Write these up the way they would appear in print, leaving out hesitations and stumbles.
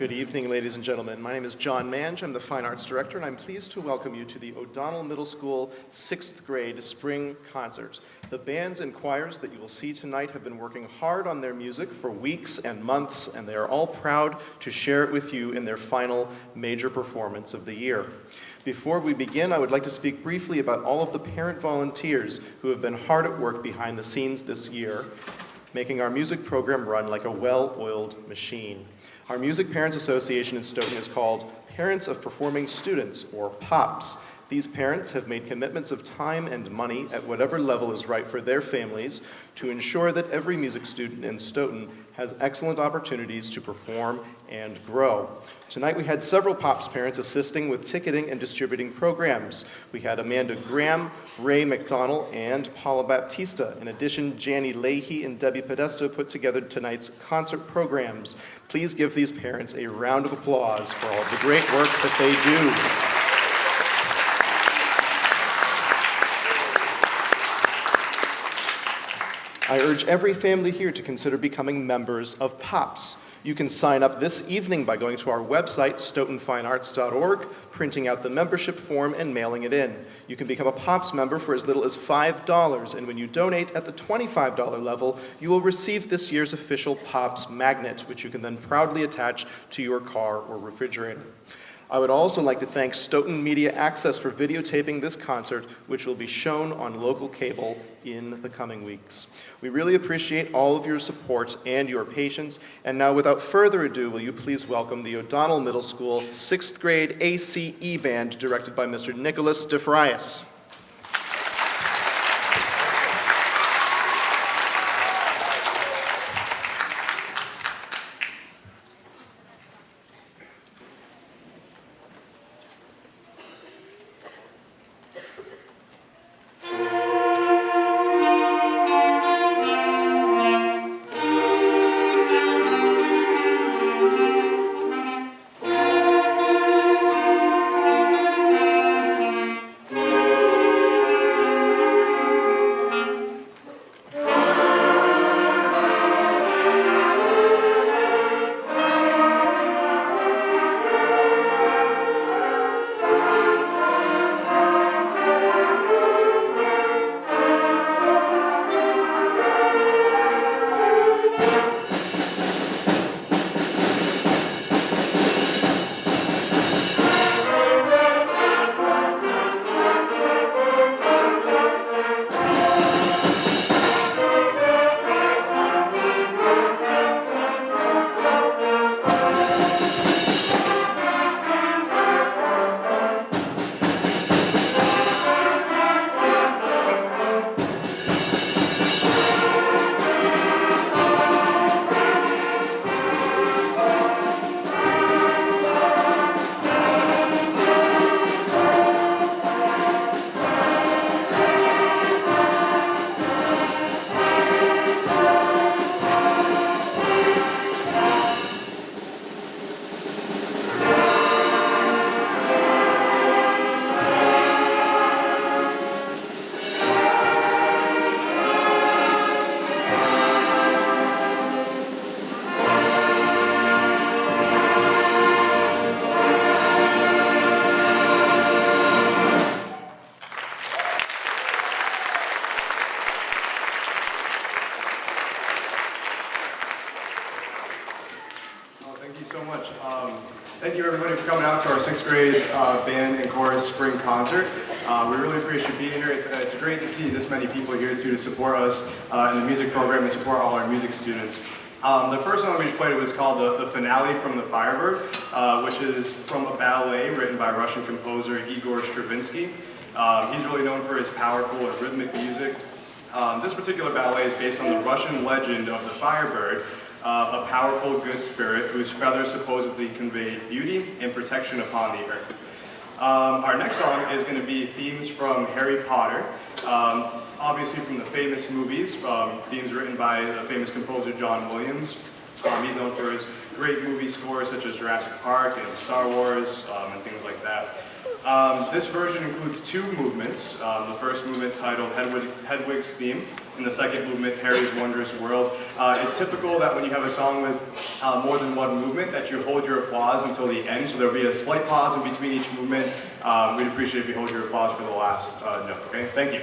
Good evening, ladies and gentlemen. My name is John Mange. I'm the Fine Arts Director, and I'm pleased to welcome you to the O'Donnell Middle School 6th grade spring concert. The bands and choirs that you will see tonight have been working hard on their music for weeks and months, and they are all proud to share it with you in their final major performance of the year. Before we begin, I would like to speak briefly about all of the parent volunteers who have been hard at work behind the scenes this year, making our music program run like a well-oiled machine. Our Music Parents Association in Stoughton is called Parents of Performing Students, or POPs. These parents have made commitments of time and money at whatever level is right for their families to ensure that every music student in Stoughton has excellent opportunities to perform and grow. Tonight we had several POPs parents assisting with ticketing and distributing programs. We had Amanda Graham, Ray McDonnell, and Paula Baptista. In addition, Janny Leahy and Debbie Podesto put together tonight's concert programs. Please give these parents a round of applause for all of the great work that they do. I urge every family here to consider becoming members of POPs. You can sign up this evening by going to our website, stoughtonfinearts.org, printing out the membership form and mailing it in. You can become a POPs member for as little as $5, and when you donate at the $25 level, you will receive this year's official POPs magnet, which you can then proudly attach to your car or refrigerator. I would also like to thank Stoughton Media Access for videotaping this concert, which will be shown on local cable in the coming weeks. We really appreciate all of your support and your patience. And now, without further ado, will you please welcome the O'Donnell Middle School 6th grade ACE Band, directed by Mr. Nicholas DeFrias. Thank you everybody for coming out to our 6th grade band and chorus spring concert. We really appreciate you being here. It's great to see this many people here to support us in the music program and support all our music students. The first song we just played was called the Finale from the Firebird, which is from a ballet written by Russian composer Igor Stravinsky. He's really known for his powerful and rhythmic music. This particular ballet is based on the Russian legend of the Firebird, a powerful good spirit whose feathers supposedly convey beauty and protection upon the earth. Our next song is going to be themes from Harry Potter, obviously from the famous movies, themes written by the famous composer John Williams. He's known for his great movie scores such as Jurassic Park and Star Wars and things like that. This version includes two movements. The first movement titled Hedwig's Theme, and the second movement, Harry's Wondrous World. It's typical that when you have a song with more than one movement that you hold your applause until the end, so there'll be a slight pause in between each movement. We'd appreciate if you hold your applause for the last note, okay? Thank you.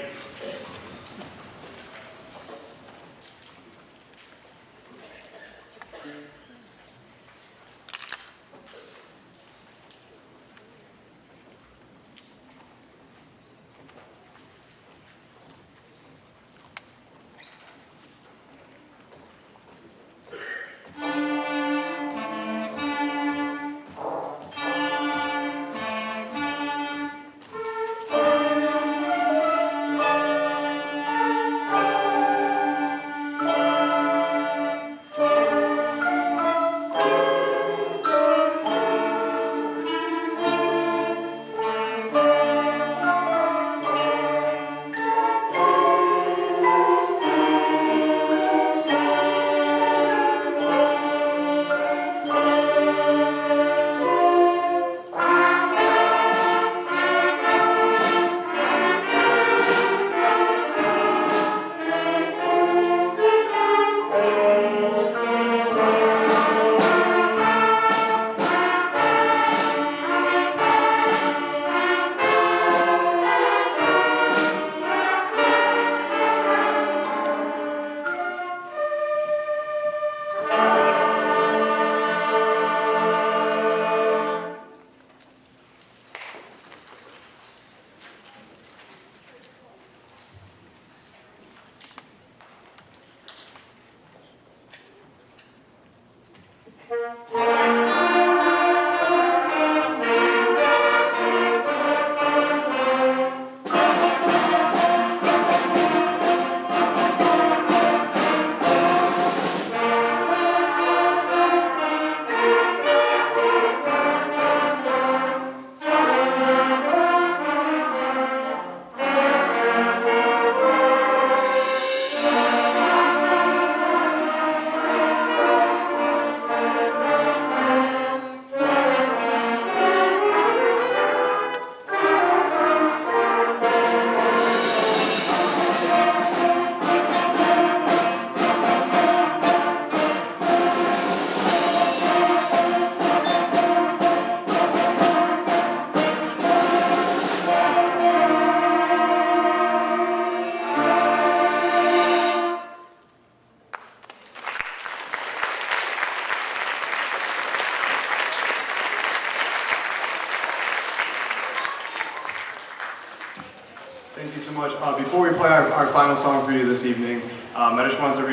Thank you so much. Before we play our final song for you this evening, I just wanted to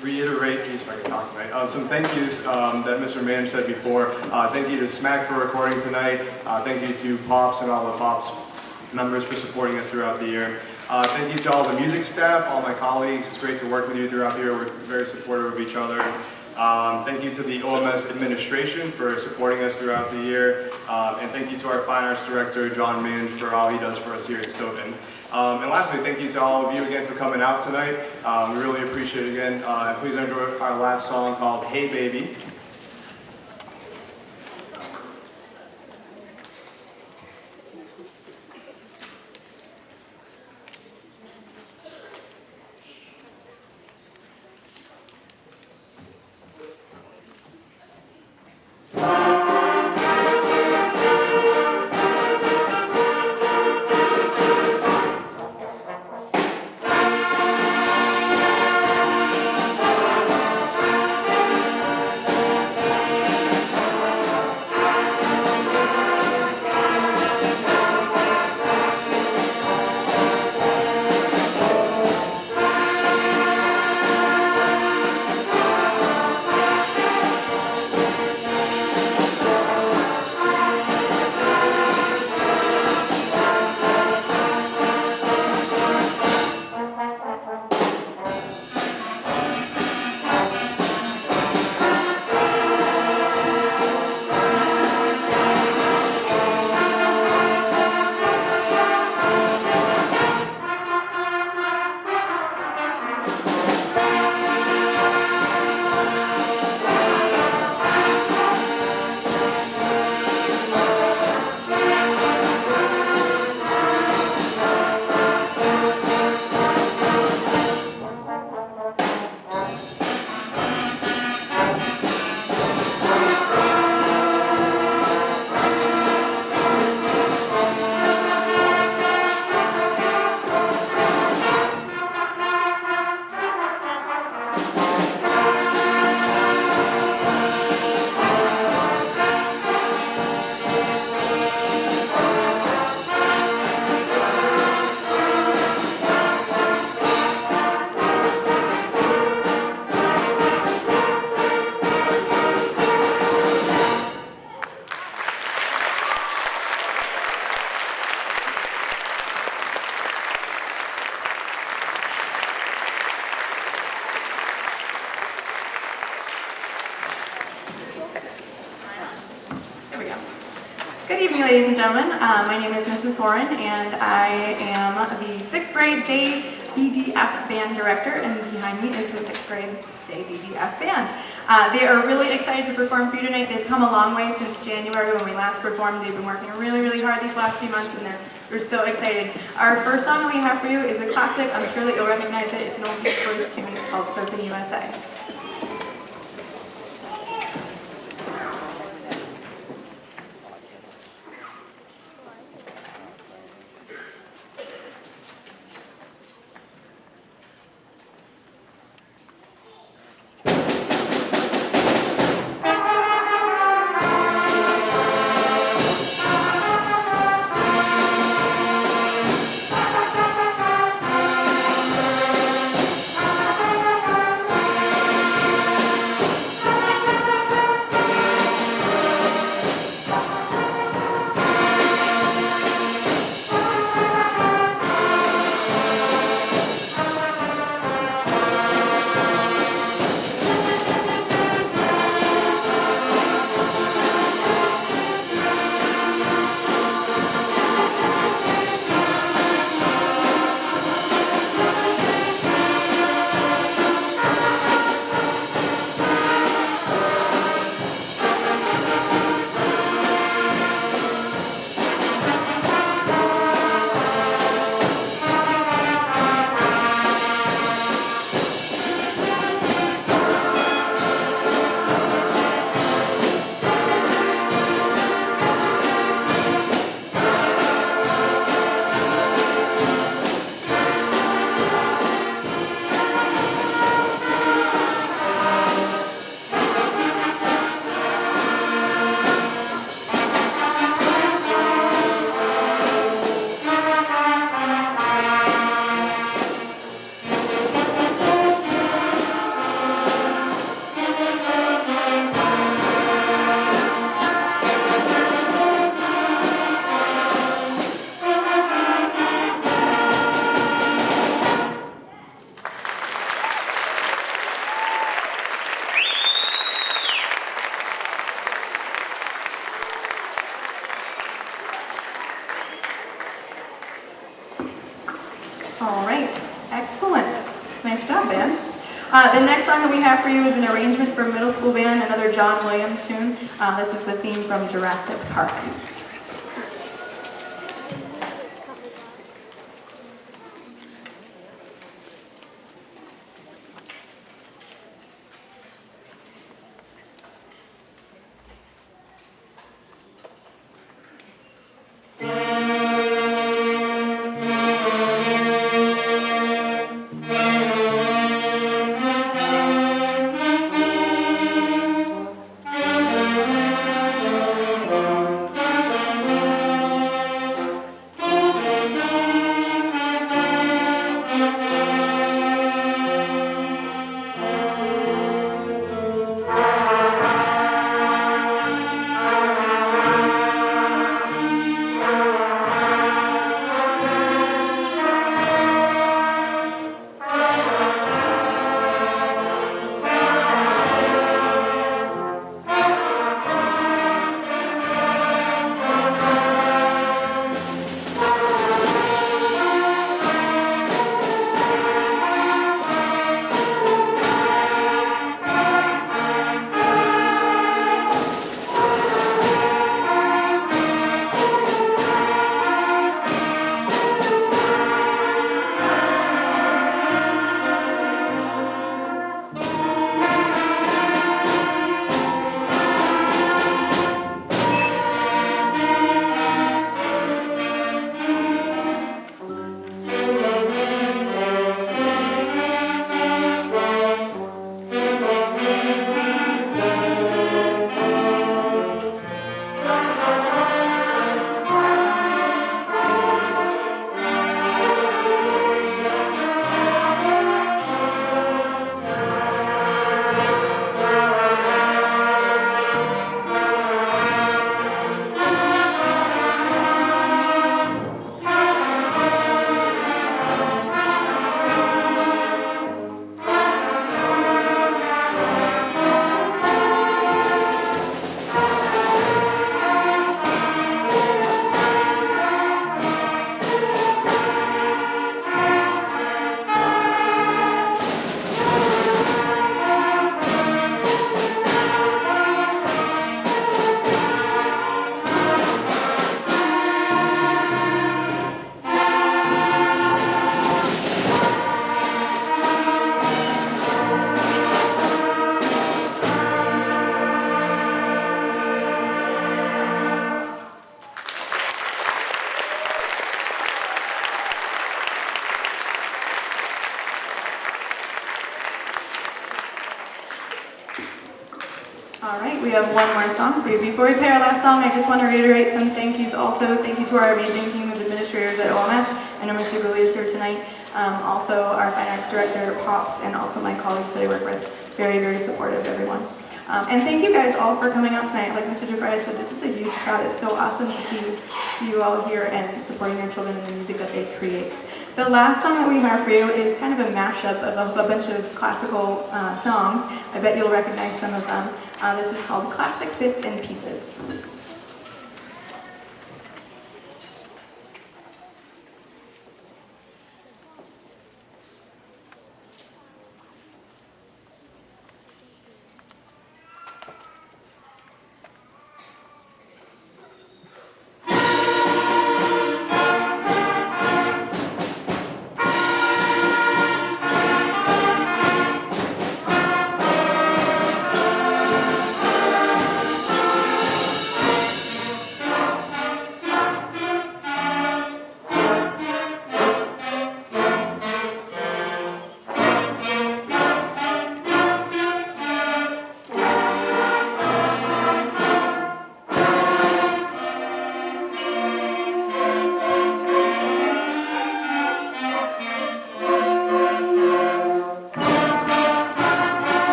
reiterate, geez, if I can talk tonight, some thank yous that Mr. Mann said before. Thank you to Smack for recording tonight. Thank you to Pops and all the Pops members for supporting us throughout the year. Thank you to all the music staff, all my colleagues. It's great to work with you throughout the year. We're very supportive of each other. Thank you to the OMS administration for supporting us throughout the year. And thank you to our Fine Arts Director, John Mann, for all he does for us here at Stoughton. And lastly, thank you to all of you again for coming out tonight. We really appreciate it again. And please enjoy our last song called Hey Baby. Good evening, ladies and gentlemen. My name is Mrs. Horan, and I am the 6th grade day BDF band director, and behind me is the 6th grade day BDF band. They are really excited to perform for you tonight. They've come a long way since January when we last performed. They've been working really, really hard these last few months, and we're so excited. Our first song that we have for you is a classic. I'm sure that you'll recognize it. It's an old Beach Boys tune. It's called Surfing USA. All right, excellent. Nice job, band. The next song that we have for you is an arrangement for middle school band, another John Williams tune. This is the theme from Jurassic Park. All right, we have one more song for you. Before we play our last song, I just want to reiterate some thank yous also. Thank you to our amazing team of administrators at OMS. I know Mr. Gully is here tonight. Also our fine arts director, Pops, and also my colleagues that I work with. Very, very supportive, everyone. And thank you guys all for coming out tonight. Like Mr. DeFrey said, this is a huge crowd. It's so awesome to see you all here and supporting your children and the music that they create. The last song that we have for you is kind of a mashup of a bunch of classical songs. I bet you'll recognize some of them. This is called Classic Bits and Pieces.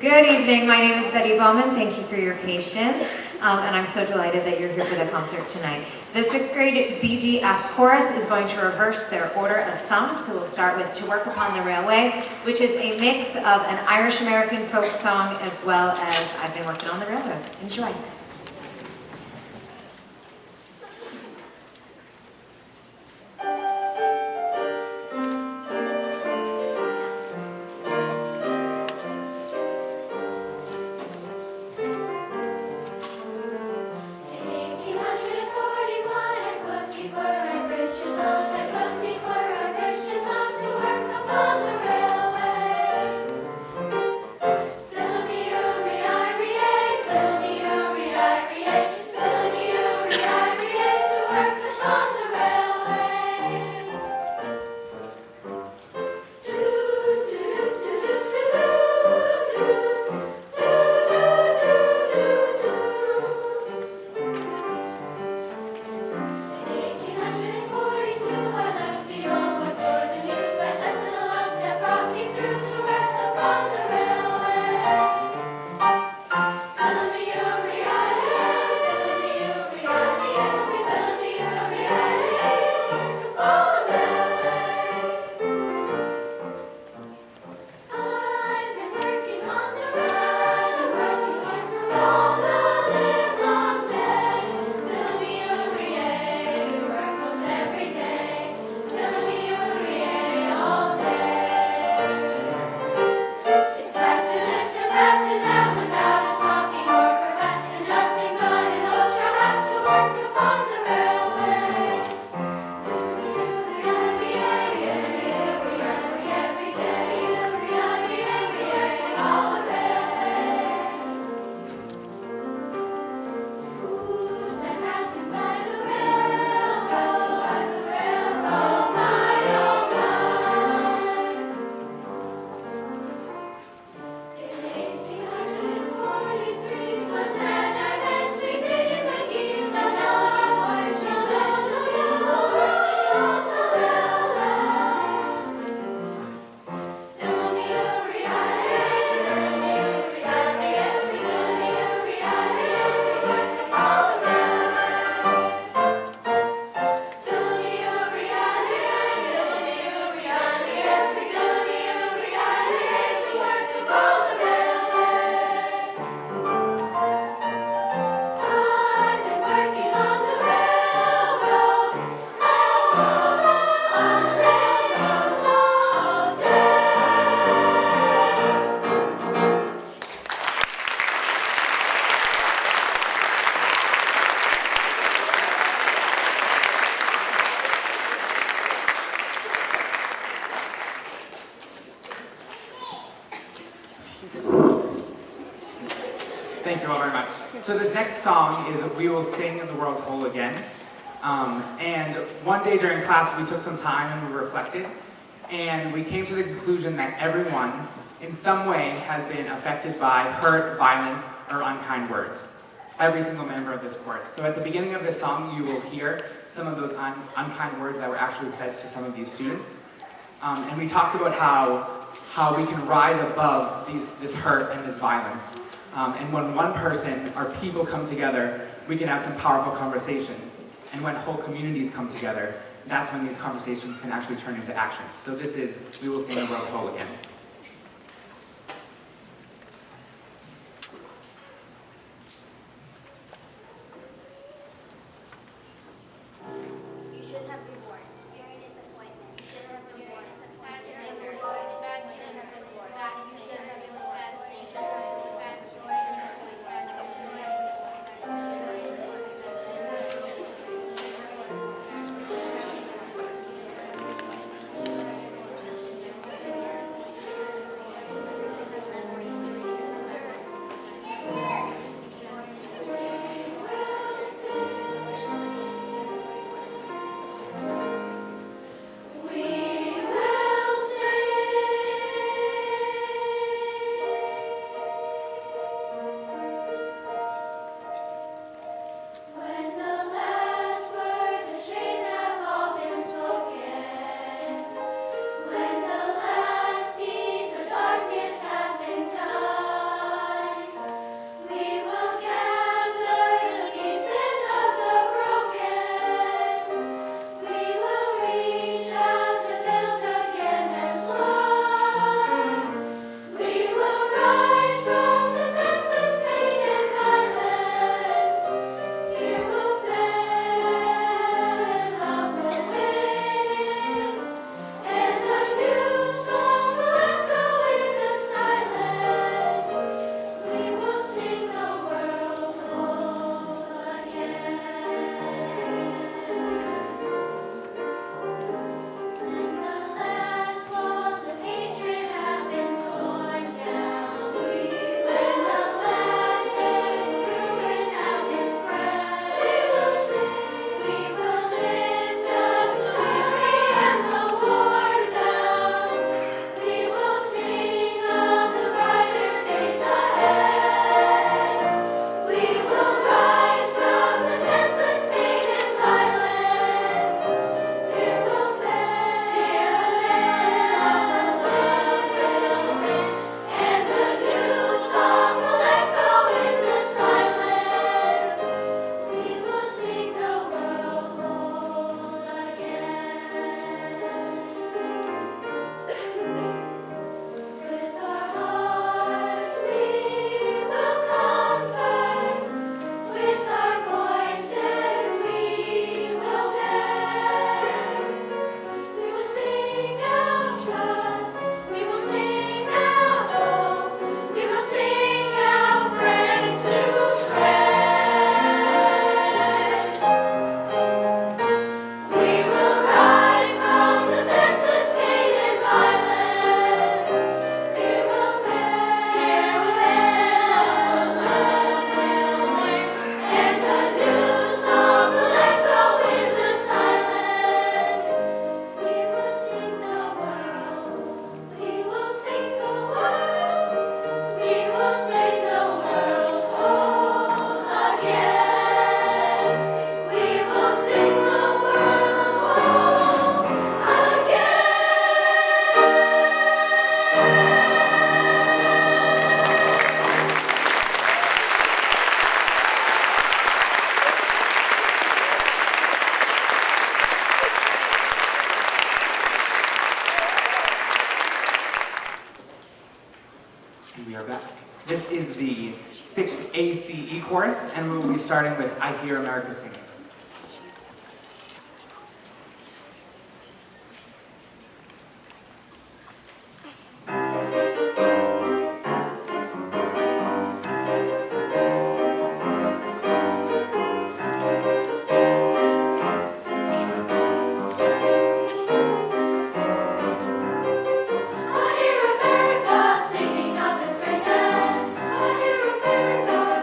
Good evening, my name is Betty Bowman. Thank you for your patience, and I'm so delighted that you're here for the concert tonight. The 6th grade BDF chorus is going to reverse their order of songs, so we'll start with To Work Upon the Railway, which is a mix of an Irish-American folk song as well as I've Been Working on the Railroad. Enjoy. Thank you all very much. So this next song is We Will Sing the World Whole Again. And one day during class we took some time and we reflected, and we came to the conclusion that everyone in some way has been affected by hurt, violence, or unkind words. Every single member of this chorus. So at the beginning of this song you will hear some of those unkind words that were actually said to some of these students. And we talked about how we can rise above this hurt and this violence. And when one person or people come together, we can have some powerful conversations. And when whole communities come together, that's when these conversations can actually turn into actions. So this is We Will Sing the World Whole Again. You should have been born. You're a disappointment. You should have been born. Bad singer. Bad singer. Bad singer. Bad singer. Bad When the last words of shame have all been spoken, when the last deeds of darkness have been done, we will gather the pieces of the broken. We will reach out to build again as one. We will rise from the senseless pain and violence. Fear will fail and love will win, and a new song will echo in the silence. We will sing the world whole again. When the last walls of hatred have been torn down, when the last rumors have been spread, we will sing. We will lift up the weary and the worn down. We will sing of the brighter days ahead. We will rise from the senseless pain and violence. Fear will fail, love will win, and a new song will echo in the silence. We will sing the world whole again. With our hearts we will comfort, with our voices we will bend. We will sing out trust, we will sing out hope, we will sing out friend to friend. We will rise from the senseless pain and violence. Fear will fail, love will win, and a new song will echo in the silence. We will sing the world, we will sing the world, we will sing the world whole again. We will sing the world whole And we are back. This is the 6 ACE chorus, and we will be starting with I Hear America Singing. I hear America singing of its greatness. I hear America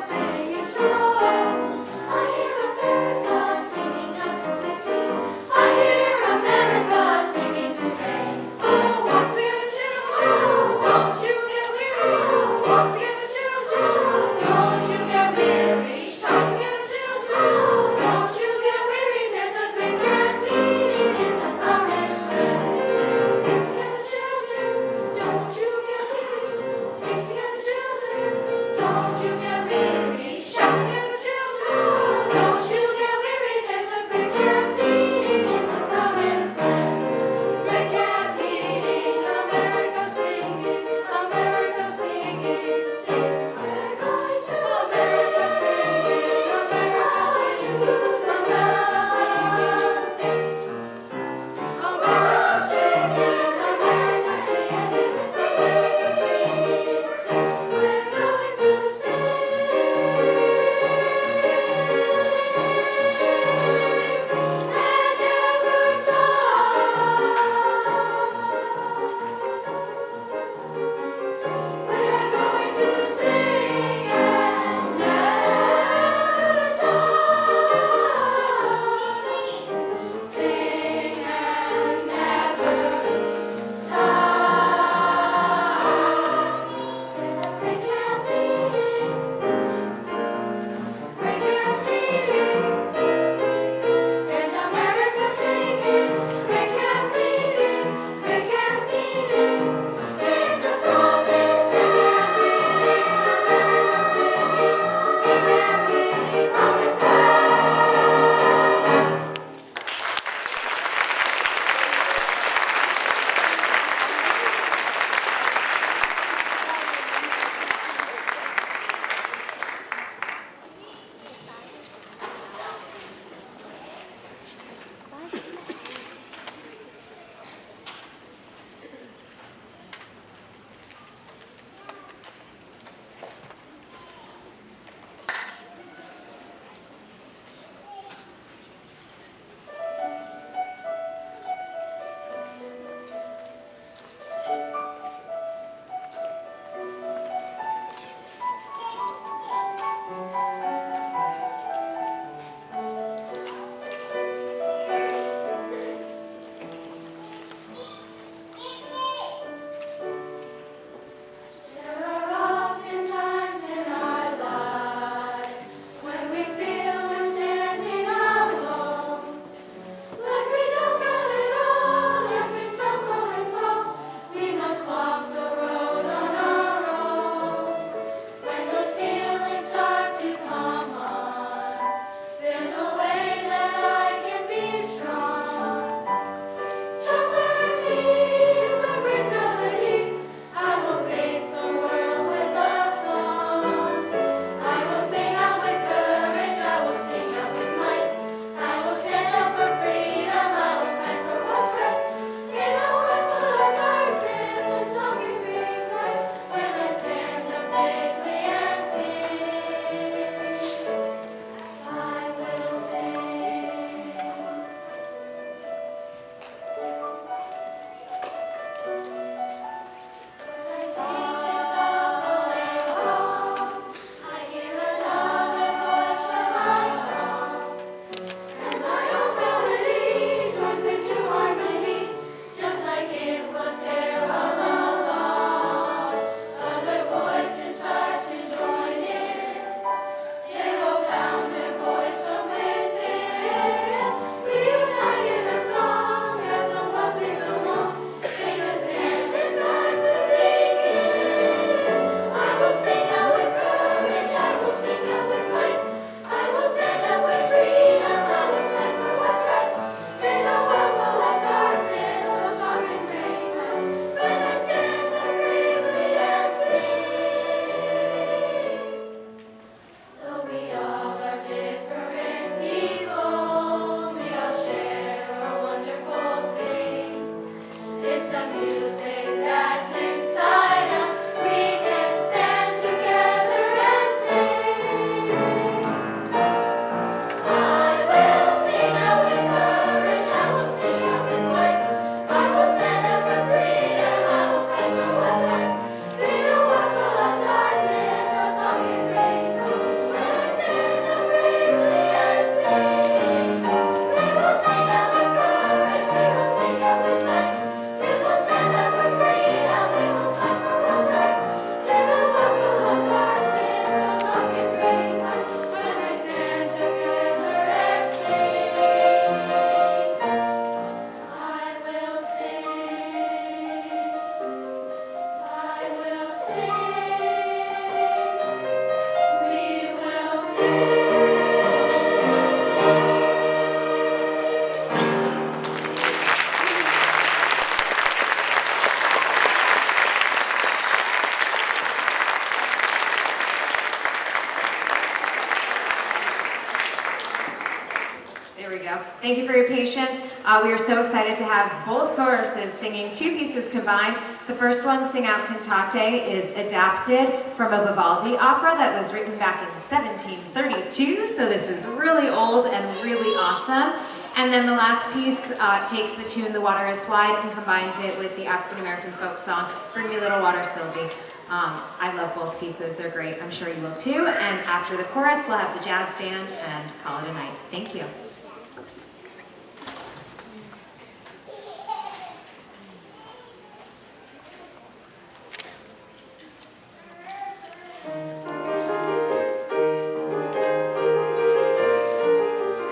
go. Thank you for your patience. We are so excited to have both choruses singing two pieces combined. The first one, Sing Out Cantate, is adapted from a Vivaldi opera that was written back in 1732, so this is really old and really awesome. And then the last piece takes the tune The Water is Wide and combines it with the African American folk song Bring Me Little Water, Sylvie. I love both pieces, they're great, I'm sure you will too. And after the chorus, we'll have the jazz band and call it a night. Thank you.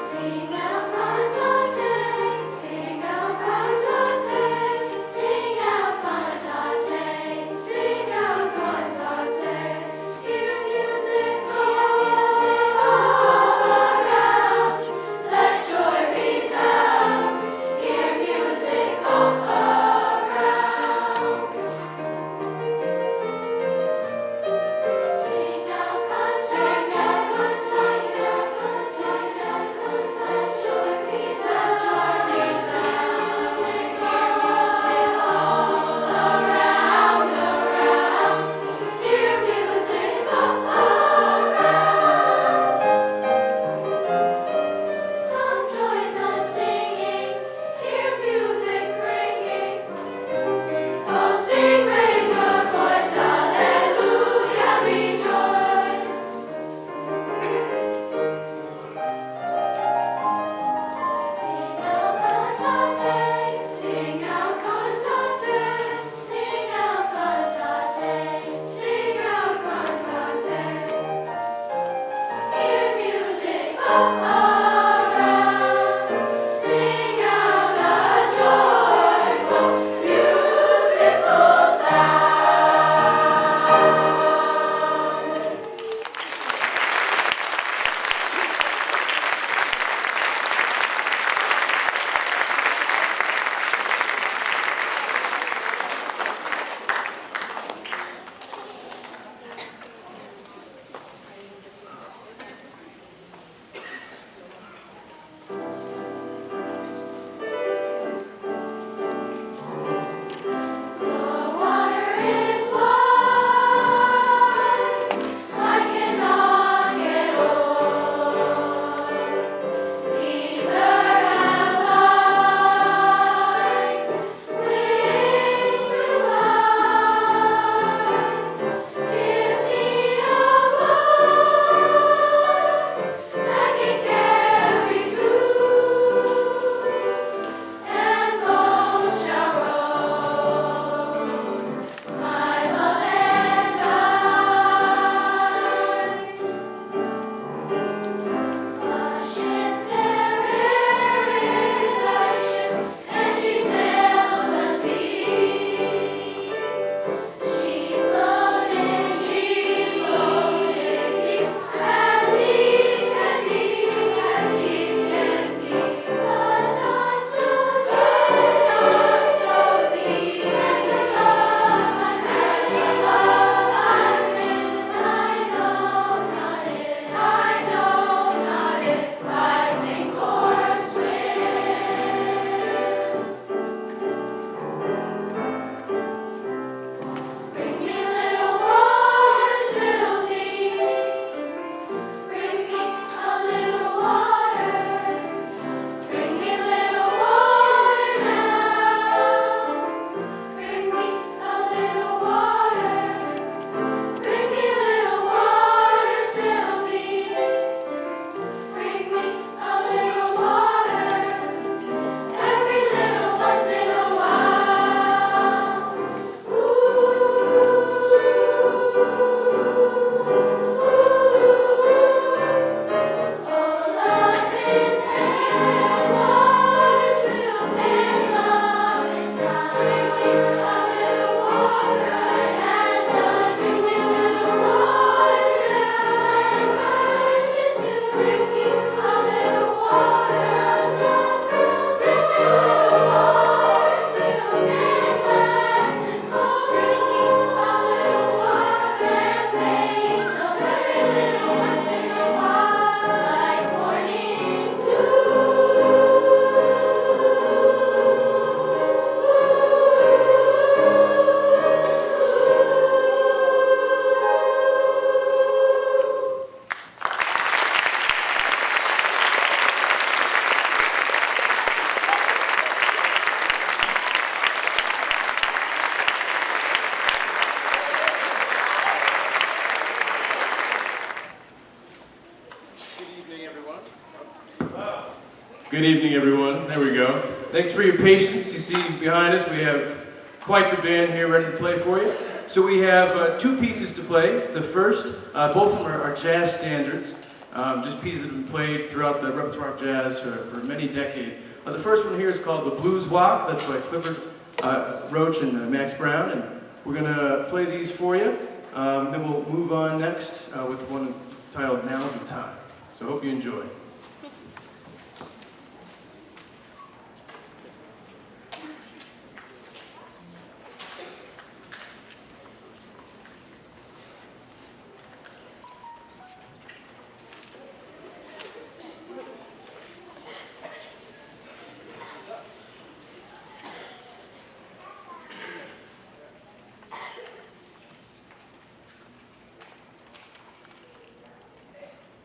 Sing out cantate, sing out cantate, sing out cantate, sing out cantate. Hear music all around. Good evening, everyone. There we go. Thanks for your patience. You see behind us we have quite the band here ready to play for you. So we have two pieces to play. The first, both of them are jazz standards, just pieces that have been played throughout the repertoire of jazz for many decades. The first one here is called The Blues Walk. That's by Clifford Roach and Max Brown. And we're going to play these for you. Then we'll move on next with one titled Now's the Time. So I hope you enjoy.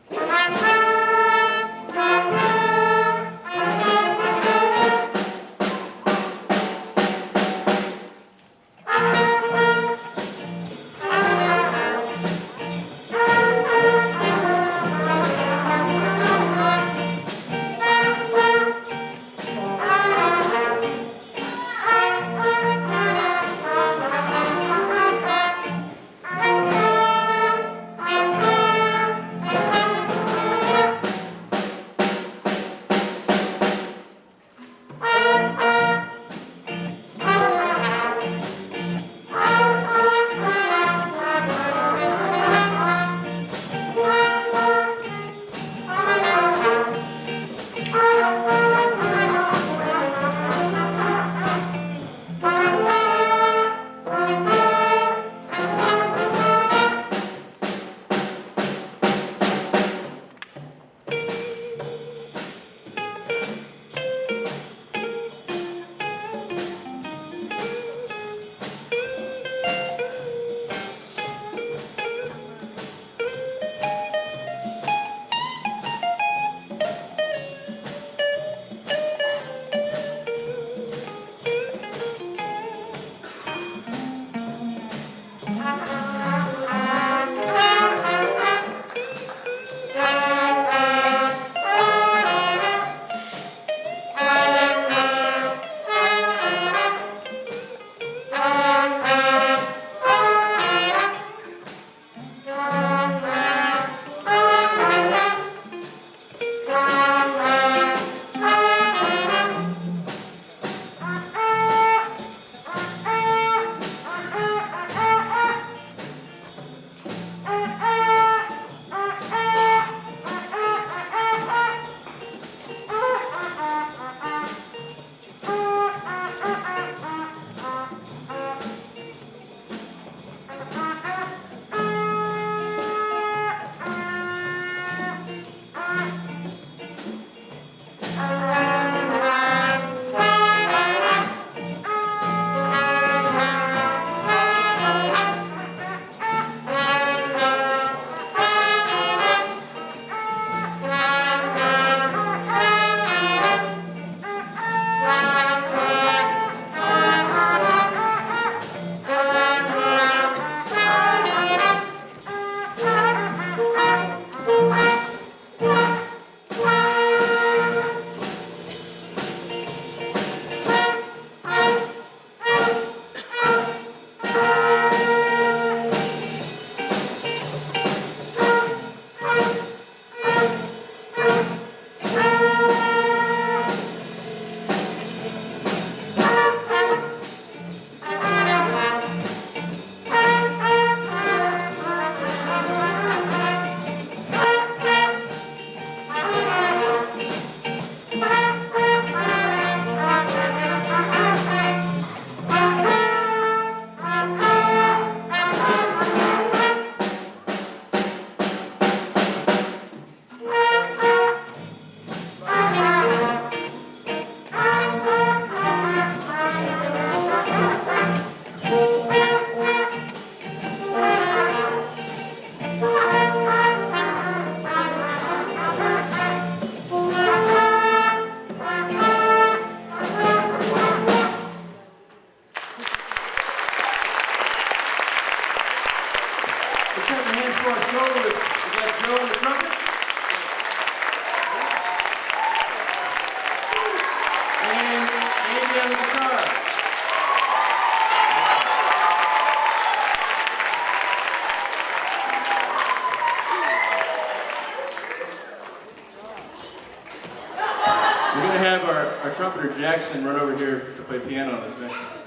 Thank you. our trumpeter Jackson run over here to play piano on this next one.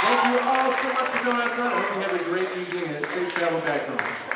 Thank you all so much for coming out tonight. I hope you have a great evening and a safe travel back home.